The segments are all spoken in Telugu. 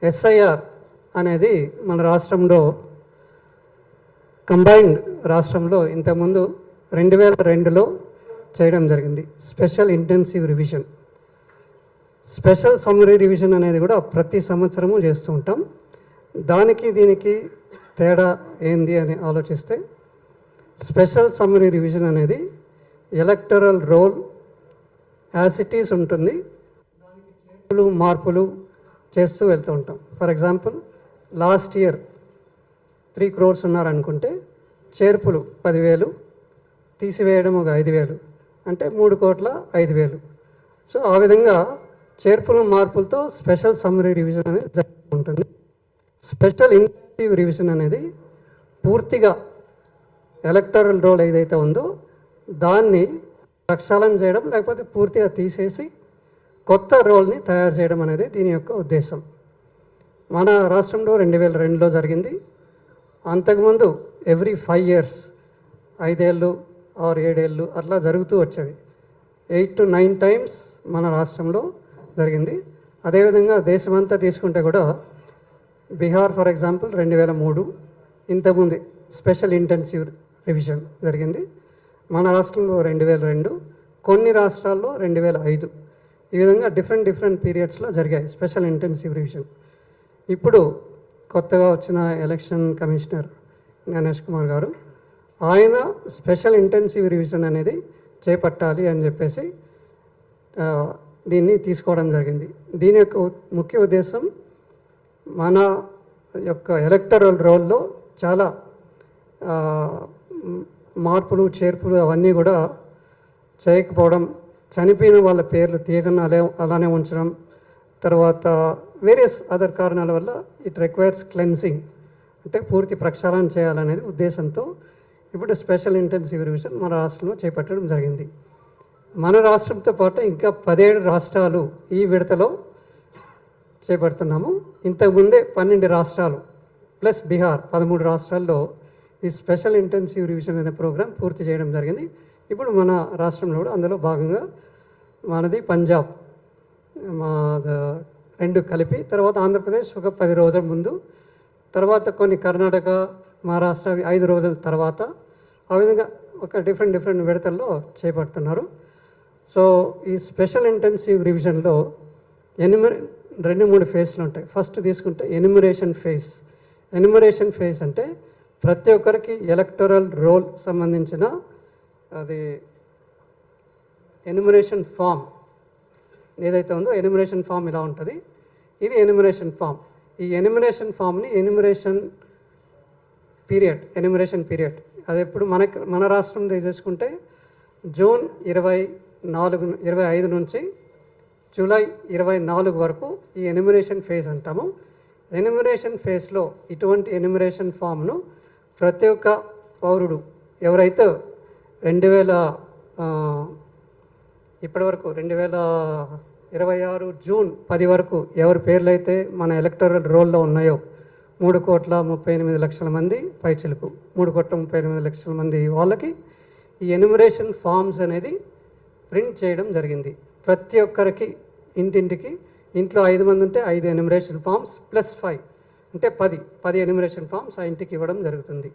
ఎస్ఐఆర్ అనేది మన రాష్ట్రంలో కంబైన్డ్ రాష్ట్రంలో ఇంతకుముందు 2002లో చేయడం జరిగింది. Special intensive revision, special summary revision అనేది కూడా ప్రతి సంవత్సరము చేస్తూ ఉంటాం. దానికి దీనికి తేడా ఏంది అని ఆలోచిస్తే, స్పెషల్ సమ్మరీ రివిజన్ అనేది electoral roll as it is ఉంటుంది, దానికి మార్పులు చేస్తూ వెళ్తూ ఉంటాం. For example, last year 3 crores ఉన్నారనుకుంటే చేర్పులు 10,000, తీసివేయడం ఒక 5,000, అంటే 3,05,000. సో ఆ విధంగా చేర్పులు మార్పులతో స్పెషల్ సమ్మరీ రివిజన్ అనేది జరుగుతూ ఉంటుంది. స్పెషల్ ఇంటెన్సివ్ రివిజన్ అనేది పూర్తిగా ఎలక్టరల్ రోల్ ఏదైతే ఉందో దాన్ని ప్రక్షాళన చేయడం, లేకపోతే పూర్తిగా తీసేసి కొత్త రోల్ని తయారు చేయడం అనేది దీని యొక్క ఉద్దేశం. మన రాష్ట్రంలో 2002లో జరిగింది. అంతకుముందు ఎవ్రీ 5 years, 5 ఏళ్ళు ఆర్ 7 ఏళ్ళు అట్లా జరుగుతూ వచ్చేది. 8 to 9 times మన రాష్ట్రంలో జరిగింది. అదేవిధంగా దేశమంతా తీసుకుంటే కూడా బీహార్ ఫర్ ఎగ్జాంపుల్ 2003 ఇంతకుముందు స్పెషల్ ఇంటెన్సివ్ రివిజన్ జరిగింది. మన రాష్ట్రంలో 2002, కొన్ని రాష్ట్రాల్లో 2005. ఈ విధంగా డిఫరెంట్ పీరియడ్స్లో జరిగాయి స్పెషల్ ఇంటెన్సివ్ రివిజన్. ఇప్పుడు కొత్తగా వచ్చిన ఎలక్షన్ కమిషనర్ గణేష్ కుమార్ గారు, ఆయన స్పెషల్ ఇంటెన్సివ్ రివిజన్ అనేది చేపట్టాలి అని చెప్పేసి దీన్ని తీసుకోవడం జరిగింది. దీని యొక్క ముఖ్య ఉద్దేశం మన యొక్క ఎలక్టరల్ రోల్లో చాలా మార్పులు చేర్పులు అవన్నీ కూడా చేయకపోవడం, చనిపోయిన వాళ్ళ పేర్లు తీయకుండా అలానే ఉంచడం, తర్వాత వేరియస్ అదర్ కారణాల వల్ల ఇట్ రిక్వైర్స్ క్లెన్సింగ్, అంటే పూర్తి ప్రక్షాళన చేయాలనేది ఉద్దేశంతో ఇప్పుడు స్పెషల్ ఇంటెన్సివ్ రివిజన్ మన రాష్ట్రంలో చేపట్టడం జరిగింది. మన రాష్ట్రంతో పాటు ఇంకా 17 రాష్ట్రాలు ఈ విడతలో చేపడుతున్నాము. ఇంతకుముందే 12 రాష్ట్రాలు ప్లస్ బీహార్ 13 రాష్ట్రాల్లో ఈ స్పెషల్ ఇంటెన్సివ్ రివిజన్ అనే ప్రోగ్రాం పూర్తి చేయడం జరిగింది. ఇప్పుడు మన రాష్ట్రంలో కూడా అందులో భాగంగా మనది పంజాబ్, మా 2 కలిపి, తర్వాత ఆంధ్రప్రదేశ్ ఒక 10 రోజుల ముందు, తర్వాత కొన్ని కర్ణాటక, మహారాష్ట్ర 5 రోజుల తర్వాత, ఆ విధంగా ఒక డిఫరెంట్ విడతల్లో చేపడుతున్నారు. సో ఈ స్పెషల్ ఇంటెన్సివ్ రివిజన్లో 2-3 ఫేజ్లు ఉంటాయి. ఫస్ట్ తీసుకుంటే ఎన్యుమరేషన్ ఫేజ్. ఎన్యుమరేషన్ ఫేజ్ అంటే ప్రతి ఒక్కరికి ఎలక్టరల్ రోల్ సంబంధించిన అది ఎన్యుమరేషన్ ఫామ్ ఏదైతే ఉందో, ఎన్యుమరేషన్ ఫామ్ ఇలా ఉంటుంది. ఇది ఎన్యుమరేషన్ ఫామ్. ఈ ఎన్యుమరేషన్ ఫామ్ని ఎన్యుమరేషన్ పీరియడ్ అది ఎప్పుడు మన రాష్ట్రం తీసుకుంటే జూన్ 25 నుంచి జూలై 24 వరకు ఈ ఎన్యుమరేషన్ ఫేజ్ అంటాము. ఎన్యుమరేషన్ ఫేజ్లో ఇటువంటి ఎన్యుమరేషన్ ఫామ్ను ప్రతి ఒక్క పౌరుడు ఎవరైతే 2000 ఇప్పటివరకు 2026 జూన్ 10 వరకు ఎవరి పేర్లు అయితే మన ఎలక్టరల్ రోల్లో ఉన్నాయో 3,38,00,000 మంది పైచిలుకు 3,38,00,000 మంది వాళ్ళకి ఈ ఎన్యుమరేషన్ ఫామ్స్ అనేది ప్రింట్ చేయడం జరిగింది. ప్రతి ఒక్కరికి ఇంటింటికి, ఇంట్లో 5 మంది ఉంటే 5 ఎన్యుమరేషన్ ఫామ్స్ ప్లస్ 5 అంటే 10 ఎన్యుమరేషన్ ఫామ్స్ ఆ ఇంటికి ఇవ్వడం జరుగుతుంది.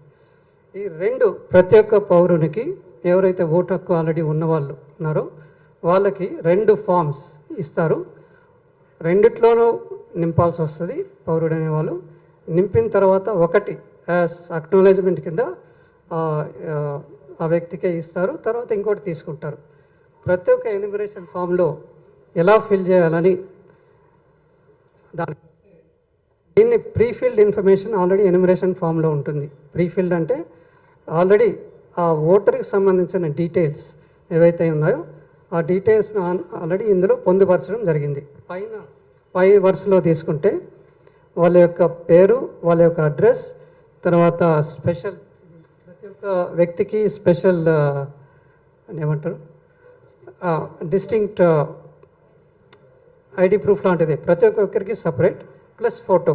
ఈ 2 ప్రతి ఒక్క పౌరునికి ఎవరైతే ఓటు హక్కు ఆల్రెడీ ఉన్నవాళ్ళు ఉన్నారో వాళ్ళకి 2 ఫామ్స్ ఇస్తారు. రెండిట్లోనూ నింపాల్సి వస్తుంది పౌరుడు అనేవాళ్ళు. నింపిన తర్వాత ఒకటి యాజ్ అక్నాలెడ్జ్మెంట్ కింద ఆ వ్యక్తికే ఇస్తారు, తర్వాత ఇంకోటి తీసుకుంటారు. ప్రతి ఒక్క ఎన్యుమరేషన్ ఫామ్లో ఎలా ఫిల్ చేయాలని దీన్ని ప్రీఫిల్డ్ ఇన్ఫర్మేషన్ ఆల్రెడీ ఎన్యుమరేషన్ ఫామ్లో ఉంటుంది. ప్రీఫిల్డ్ అంటే ఆల్రెడీ ఆ ఓటర్కి సంబంధించిన డీటెయిల్స్ ఏవైతే ఉన్నాయో ఆ డీటెయిల్స్ను ఆల్రెడీ ఇందులో పొందుపరచడం జరిగింది. పై వరుసలో తీసుకుంటే వాళ్ళ యొక్క పేరు, వాళ్ళ యొక్క అడ్రస్, తర్వాత స్పెషల్ ప్రతి ఒక్క వ్యక్తికి స్పెషల్ ఏమంటారు డిస్టింక్ట్ ఐడి ప్రూఫ్ లాంటిది ప్రతి ఒక్కరికి సపరేట్, ప్లస్ ఫోటో,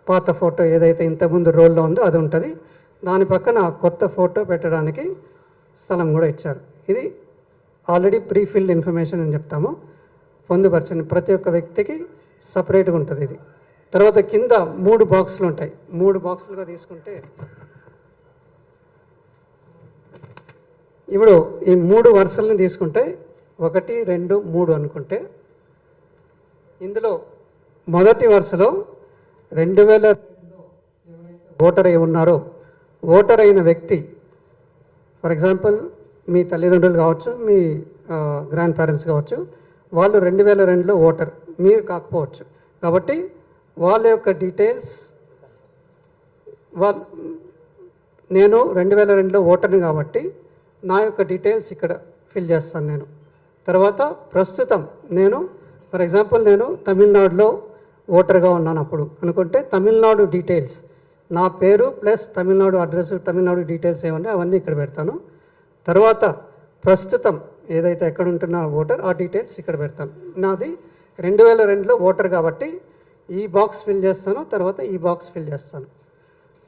పాత ఫోటో ఏదైతే ఇంతకుముందు రోల్లో ఉందో అది ఉంటుంది. దాని పక్కన కొత్త ఫోటో పెట్టడానికి స్థలం కూడా ఇచ్చారు. ఇది ఆల్రెడీ ప్రీఫిల్డ్ ఇన్ఫర్మేషన్ అని చెప్తాము. పొందుపరచండి ప్రతి ఒక్క వ్యక్తికి సపరేట్గా ఉంటుంది. ఇది తర్వాత కింద 3 బాక్సులు ఉంటాయి. 3 బాక్సులుగా తీసుకుంటే ఇప్పుడు ఈ 3 వరుసలను తీసుకుంటే 1, 2, 3 అనుకుంటే ఇందులో మొదటి వరుసలో 2000 ఓటర్ అయి ఉన్నారో ఓటర్ అయిన వ్యక్తి, ఫర్ ఎగ్జాంపుల్ మీ తల్లిదండ్రులు కావచ్చు, మీ గ్రాండ్ పేరెంట్స్ కావచ్చు, వాళ్ళు 2002లో ఓటర్, మీరు కాకపోవచ్చు. కాబట్టి వాళ్ళ యొక్క డీటెయిల్స్ నేను 2002లో ఓటర్ని కాబట్టి నా యొక్క డీటెయిల్స్ ఇక్కడ ఫిల్ చేస్తాను నేను. తర్వాత ప్రస్తుతం నేను ఫర్ ఎగ్జాంపుల్ నేను తమిళనాడులో ఓటర్గా ఉన్నాను అప్పుడు అనుకుంటే తమిళనాడు డీటెయిల్స్, నా పేరు plus Tamil Nadu address, Tamil Nadu details ఏమన్నా అవన్నీ ఇక్కడ పెడతాను. తర్వాత ప్రస్తుతం ఏదైతే ఎక్కడ ఉంటున్న ఓటర్ ఆ డీటెయిల్స్ ఇక్కడ పెడతాను. నాది 2002లో ఓటర్ కాబట్టి ఈ బాక్స్ ఫిల్ చేస్తాను, తర్వాత ఈ బాక్స్ ఫిల్ చేస్తాను.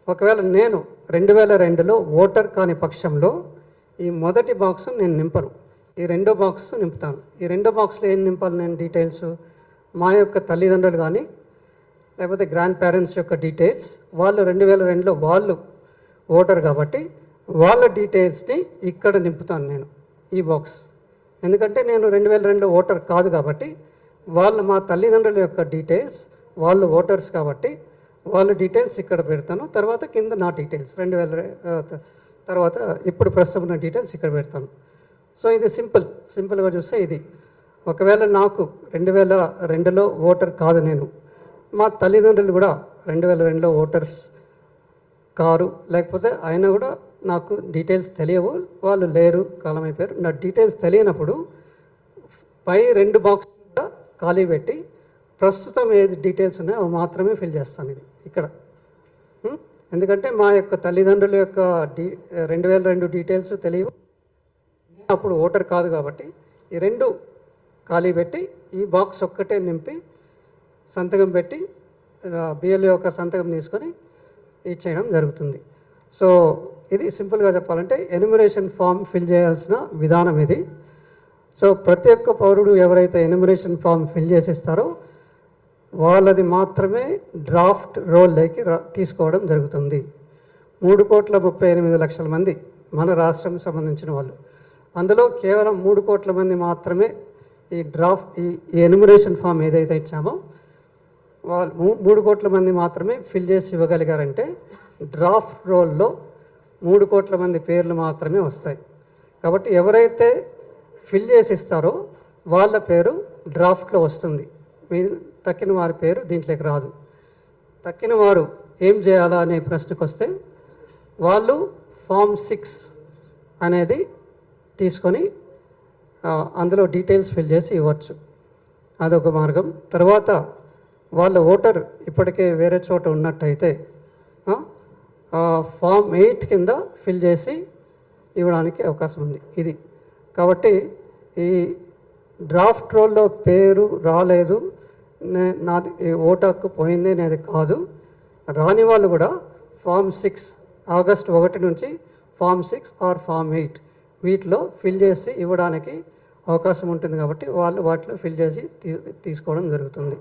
ఒకవేళ నేను 2002లో ఓటర్ కాని పక్షంలో ఈ మొదటి బాక్స్ నేను నింపను, ఈ రెండో బాక్స్ నింపుతాను. ఈ రెండో బాక్స్లో ఏం నింపాలి నేను డీటెయిల్స్? మా యొక్క తల్లిదండ్రులు కానీ లేకపోతే గ్రాండ్ పేరెంట్స్ యొక్క డీటెయిల్స్, వాళ్ళు 2002లో వాళ్ళు ఓటర్ కాబట్టి వాళ్ళ డీటెయిల్స్ని ఇక్కడ నింపుతాను నేను ఈ బాక్స్. ఎందుకంటే నేను 2002లో ఓటర్ కాదు కాబట్టి మా తల్లిదండ్రుల యొక్క డీటెయిల్స్, వాళ్ళు ఓటర్స్ కాబట్టి వాళ్ళ డీటెయిల్స్ ఇక్కడ పెడతాను. తర్వాత కింద నా డీటెయిల్స్ 2000 తర్వాత ఇప్పుడు ప్రస్తుతం ఉన్న డీటెయిల్స్ ఇక్కడ పెడతాను. సో ఇది సింపుల్గా చూస్తే ఇది. ఒకవేళ నాకు 2002లో ఓటర్ కాదు నేను, మా తల్లిదండ్రులు కూడా 2002లో ఓటర్స్ కారు, లేకపోతే అయినా కూడా నాకు డీటెయిల్స్ తెలియవు, వాళ్ళు లేరు, కాలం అయిపోయారు, నా డీటెయిల్స్ తెలియనప్పుడు పై 2 బాక్స్ ఖాళీ పెట్టి ప్రస్తుతం ఏది డీటెయిల్స్ ఉన్నాయో అవి మాత్రమే ఫిల్ చేస్తాను ఇది ఇక్కడ. ఎందుకంటే మా యొక్క తల్లిదండ్రుల యొక్క 2002 డీటెయిల్స్ తెలియవు, అప్పుడు ఓటర్ కాదు కాబట్టి ఈ 2 ఖాళీ పెట్టి ఈ బాక్స్ ఒక్కటే నింపి సంతకం పెట్టి బిఎల్ఓ యొక్క సంతకం తీసుకొని ఇచ్చేయడం జరుగుతుంది. సో ఇది సింపుల్గా చెప్పాలంటే ఎన్యూమరేషన్ ఫామ్ ఫిల్ చేయాల్సిన విధానం ఇది. సో ప్రతి ఒక్క పౌరుడు ఎవరైతే ఎన్యూమరేషన్ ఫామ్ ఫిల్ చేసిస్తారో వాళ్ళది మాత్రమే డ్రాఫ్ట్ రోల్లోకి తీసుకోవడం జరుగుతుంది. 3,38,00,000 మంది మన రాష్ట్రం సంబంధించిన వాళ్ళు, అందులో కేవలం 3 కోట్ల మంది మాత్రమే ఈ ఎన్యూమరేషన్ ఫామ్ ఏదైతే ఇచ్చామో వాళ్ళు 3 కోట్ల మంది మాత్రమే ఫిల్ చేసి ఇవ్వగలిగారంటే డ్రాఫ్ట్ రోల్లో 3 కోట్ల మంది పేర్లు మాత్రమే వస్తాయి. కాబట్టి ఎవరైతే ఫిల్ చేసి ఇస్తారో వాళ్ళ పేరు డ్రాఫ్ట్లో వస్తుంది, తక్కిన వారి పేరు దీంట్లోకి రాదు. తక్కిన వారు ఏం చేయాలా అనే ప్రశ్నకు వస్తే వాళ్ళు ఫామ్ 6 అనేది తీసుకొని అందులో డీటెయిల్స్ ఫిల్ చేసి ఇవ్వచ్చు, అదొక మార్గం. తర్వాత వాళ్ళ ఓటర్ ఇప్పటికే వేరే చోట ఉన్నట్టయితే ఫామ్ 8 కింద ఫిల్ చేసి ఇవ్వడానికి అవకాశం ఉంది ఇది. కాబట్టి ఈ డ్రాఫ్ట్ రోల్లో పేరు రాలేదు, నాది ఓటు హక్కు పోయింది అనేది కాదు. రాని వాళ్ళు కూడా ఫామ్ 6 ఆగస్టు 1 నుంచి ఫామ్ 6 ఆర్ ఫామ్ 8 వీటిలో ఫిల్ చేసి ఇవ్వడానికి అవకాశం ఉంటుంది. కాబట్టి వాళ్ళు వాటిలో ఫిల్ చేసి తీసుకోవడం జరుగుతుంది.